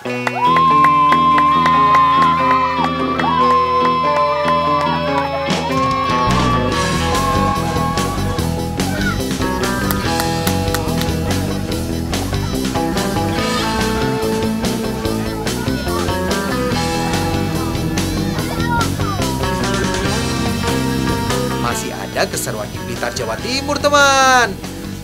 Ada keseruan di Blitar, Jawa Timur, teman.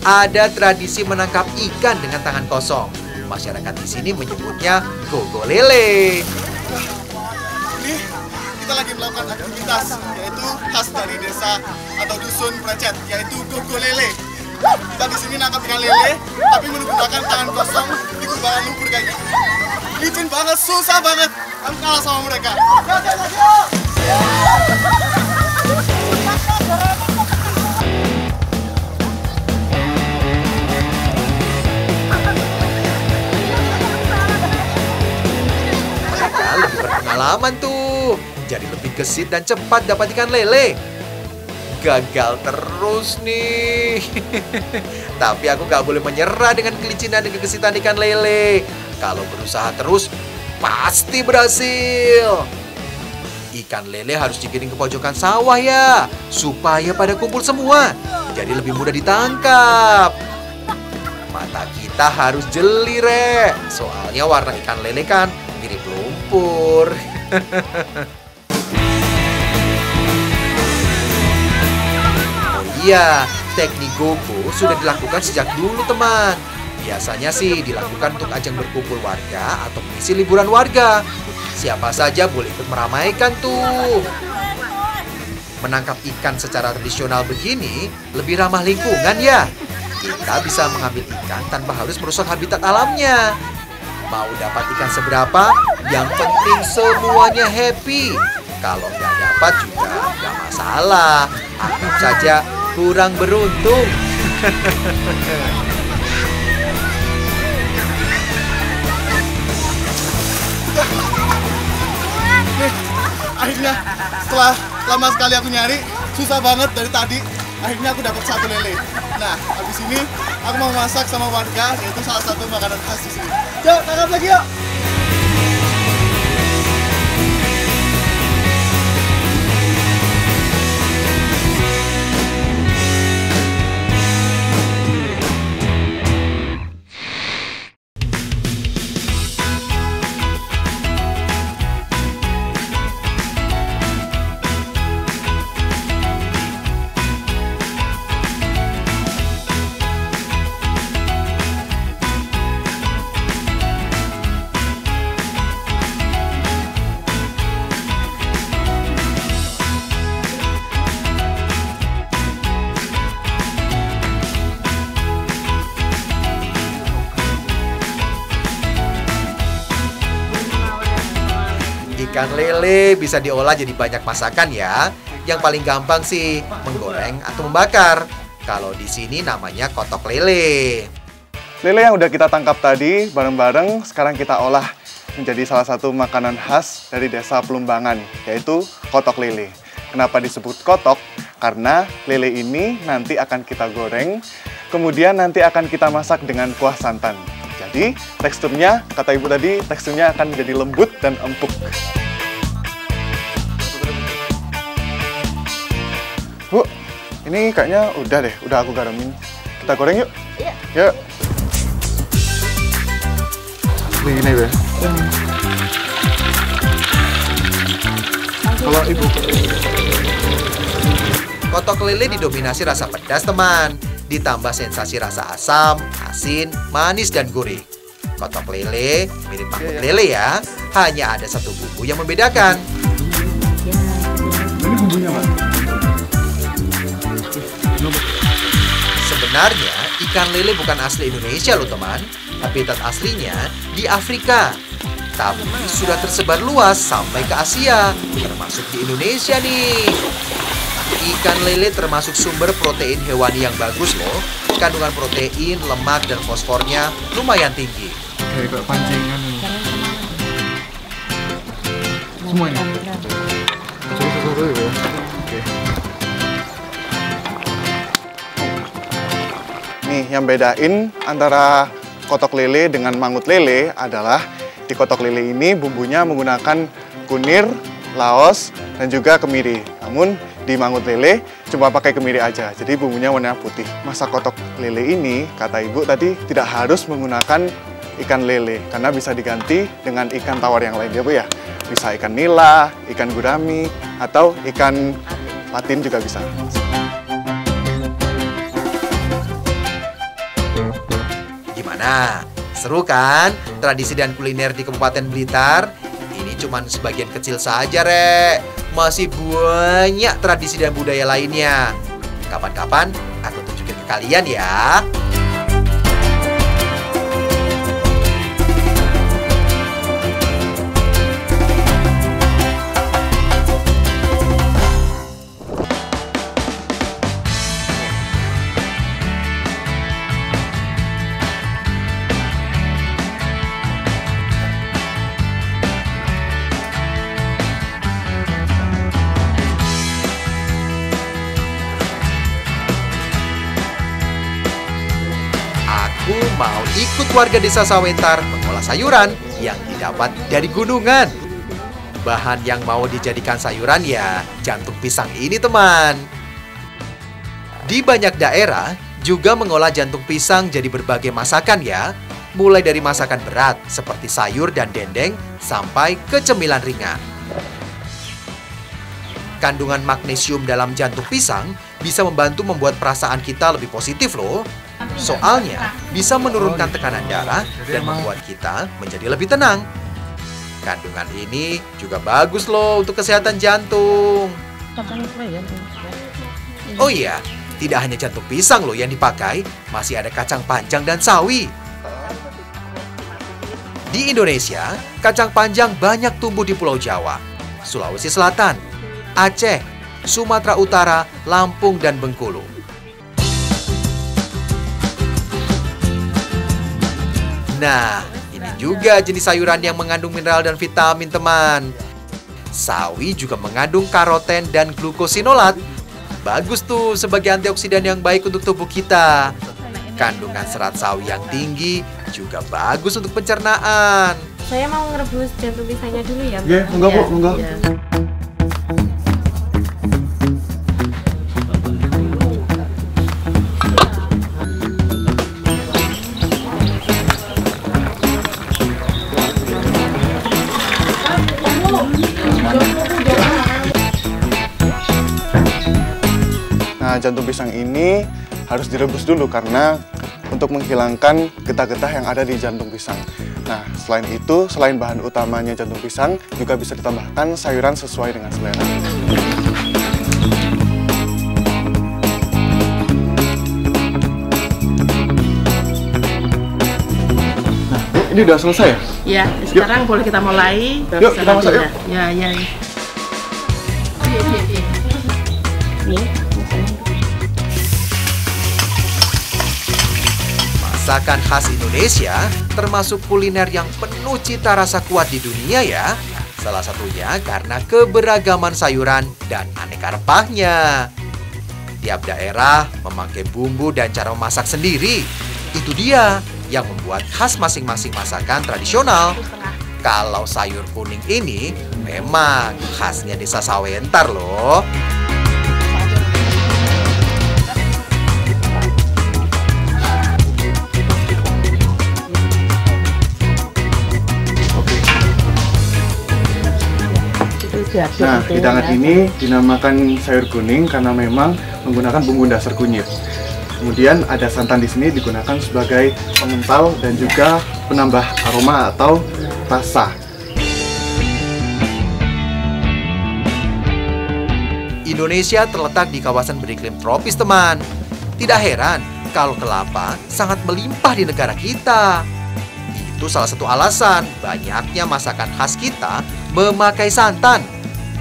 Ada tradisi menangkap ikan dengan tangan kosong. Masyarakat di sini menyebutnya gogo lele. Ini kita lagi melakukan aktivitas, yaitu khas dari desa atau dusun Precet, yaitu gogo lele. Kita di sini nangkap ikan lele, tapi menggunakan tangan kosong di kubangan lumpur kayak gini. Licin banget, susah banget. Kamu kalah sama mereka. Pengalaman tuh, jadi lebih gesit dan cepat dapat ikan lele. Gagal terus nih. Tapi aku gak boleh menyerah dengan kelicinan dan kegesitan ikan lele. Kalau berusaha terus, pasti berhasil. Ikan lele harus digiring ke pojokan sawah ya, supaya pada kumpul semua. Jadi lebih mudah ditangkap. Mata kita harus jeli, Rek. Soalnya warna ikan lele kan mirip lumpur. Oh iya, teknik gogo sudah dilakukan sejak dulu, teman. Biasanya sih dilakukan untuk ajang berkumpul warga atau mengisi liburan warga. Siapa saja boleh ikut meramaikan tuh. Menangkap ikan secara tradisional begini lebih ramah lingkungan ya. Kita bisa mengambil ikan tanpa harus merusak habitat alamnya. Mau dapat ikan seberapa, yang penting semuanya happy. Kalau nggak dapat juga nggak masalah. Anggap saja kurang beruntung. Akhirnya setelah lama sekali aku nyari, susah banget dari tadi. Akhirnya aku dapat satu lele. Nah, habis ini aku mau masak sama warga, yaitu salah satu makanan khas di sini. Yuk, tangkap lagi yuk! Ikan lele bisa diolah jadi banyak masakan ya. Yang paling gampang sih menggoreng atau membakar. Kalau di sini namanya kotok lele. Lele yang udah kita tangkap tadi bareng-bareng sekarang kita olah menjadi salah satu makanan khas dari desa Pelumbangan, yaitu kotok lele. Kenapa disebut kotok? Karena lele ini nanti akan kita goreng, kemudian nanti akan kita masak dengan kuah santan. Jadi teksturnya, kata ibu tadi, teksturnya akan menjadi lembut dan empuk. Bu, ini kayaknya udah deh, udah aku garamin. Kita goreng yuk. Iya. Yuk. Begini ya. Kalau ibu. Kotok lele didominasi rasa pedas, teman. Ditambah sensasi rasa asam, asin, manis, dan gurih. Kotok lele mirip mangkuk lele ya. Hanya ada satu bumbu yang membedakan. Ini bumbunya, Pak. Sebenarnya ikan lele bukan asli Indonesia loh, teman. Habitat aslinya di Afrika. Tapi sudah tersebar luas sampai ke Asia, termasuk di Indonesia nih. Ikan lele termasuk sumber protein hewani yang bagus loh. Kandungan protein, lemak, dan fosfornya lumayan tinggi. Kayak pancingan ini. Semuanya. Satu-satu ya. Oke. Nih, yang bedain antara kotok lele dengan mangut lele adalah Di kotok lele ini bumbunya menggunakan kunir, laos, dan juga kemiri. Namun di mangut lele cuma pakai kemiri aja, jadi bumbunya warna putih. Masak kotok lele ini, kata ibu tadi, tidak harus menggunakan ikan lele, karena bisa diganti dengan ikan tawar yang lain ya Bu ya. Bisa ikan nila, ikan gurami, atau ikan patin juga bisa. Gimana? Seru kan? Tradisi dan kuliner di Kabupaten Blitar? Ini cuman sebagian kecil saja, Rek. Masih banyak tradisi dan budaya lainnya. Kapan-kapan aku tunjukin ke kalian ya. Aku mau ikut warga desa Sawentar mengolah sayuran yang didapat dari gunungan. Bahan yang mau dijadikan sayuran ya jantung pisang ini, teman. Di banyak daerah juga mengolah jantung pisang jadi berbagai masakan ya. Mulai dari masakan berat seperti sayur dan dendeng sampai ke cemilan ringan. Kandungan magnesium dalam jantung pisang bisa membantu membuat perasaan kita lebih positif loh. Soalnya bisa menurunkan tekanan darah dan membuat kita menjadi lebih tenang. Kandungan ini juga bagus loh untuk kesehatan jantung. Oh iya, tidak hanya jantung pisang loh yang dipakai, masih ada kacang panjang dan sawi. Di Indonesia, kacang panjang banyak tumbuh di Pulau Jawa, Sulawesi Selatan, Aceh, Sumatera Utara, Lampung, dan Bengkulu. Nah, ini juga jenis sayuran yang mengandung mineral dan vitamin, teman. Sawi juga mengandung karoten dan glukosinolat. Bagus tuh sebagai antioksidan yang baik untuk tubuh kita. Kandungan serat sawi yang tinggi juga bagus untuk pencernaan. Saya mau ngerebus jantung pisangnya dulu ya, Bu. Iya, enggak Bu, enggak. Ya. Nah, jantung pisang ini harus direbus dulu karena untuk menghilangkan getah-getah yang ada di jantung pisang. Nah, selain itu, selain bahan utamanya jantung pisang, juga bisa ditambahkan sayuran sesuai dengan selera. Nah, ini udah selesai ya? Ya, sekarang boleh kita mulai. Yuk, kita masak yuk. Ya. Masakan khas Indonesia termasuk kuliner yang penuh cita rasa kuat di dunia ya. Salah satunya karena keberagaman sayuran dan aneka rempahnya. Tiap daerah memakai bumbu dan cara memasak sendiri. Itu dia yang membuat khas masing-masing masakan tradisional. Kalau sayur kuning ini memang khasnya desa Sawentar loh. Nah, hidangan ini dinamakan sayur kuning karena memang menggunakan bumbu dasar kunyit. Kemudian ada santan di sini digunakan sebagai pengental dan juga penambah aroma atau rasa. Indonesia terletak di kawasan beriklim tropis, teman. Tidak heran kalau kelapa sangat melimpah di negara kita. Itu salah satu alasan banyaknya masakan khas kita memakai santan.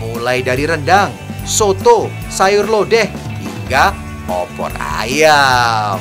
Mulai dari rendang, soto, sayur lodeh, hingga opor ayam.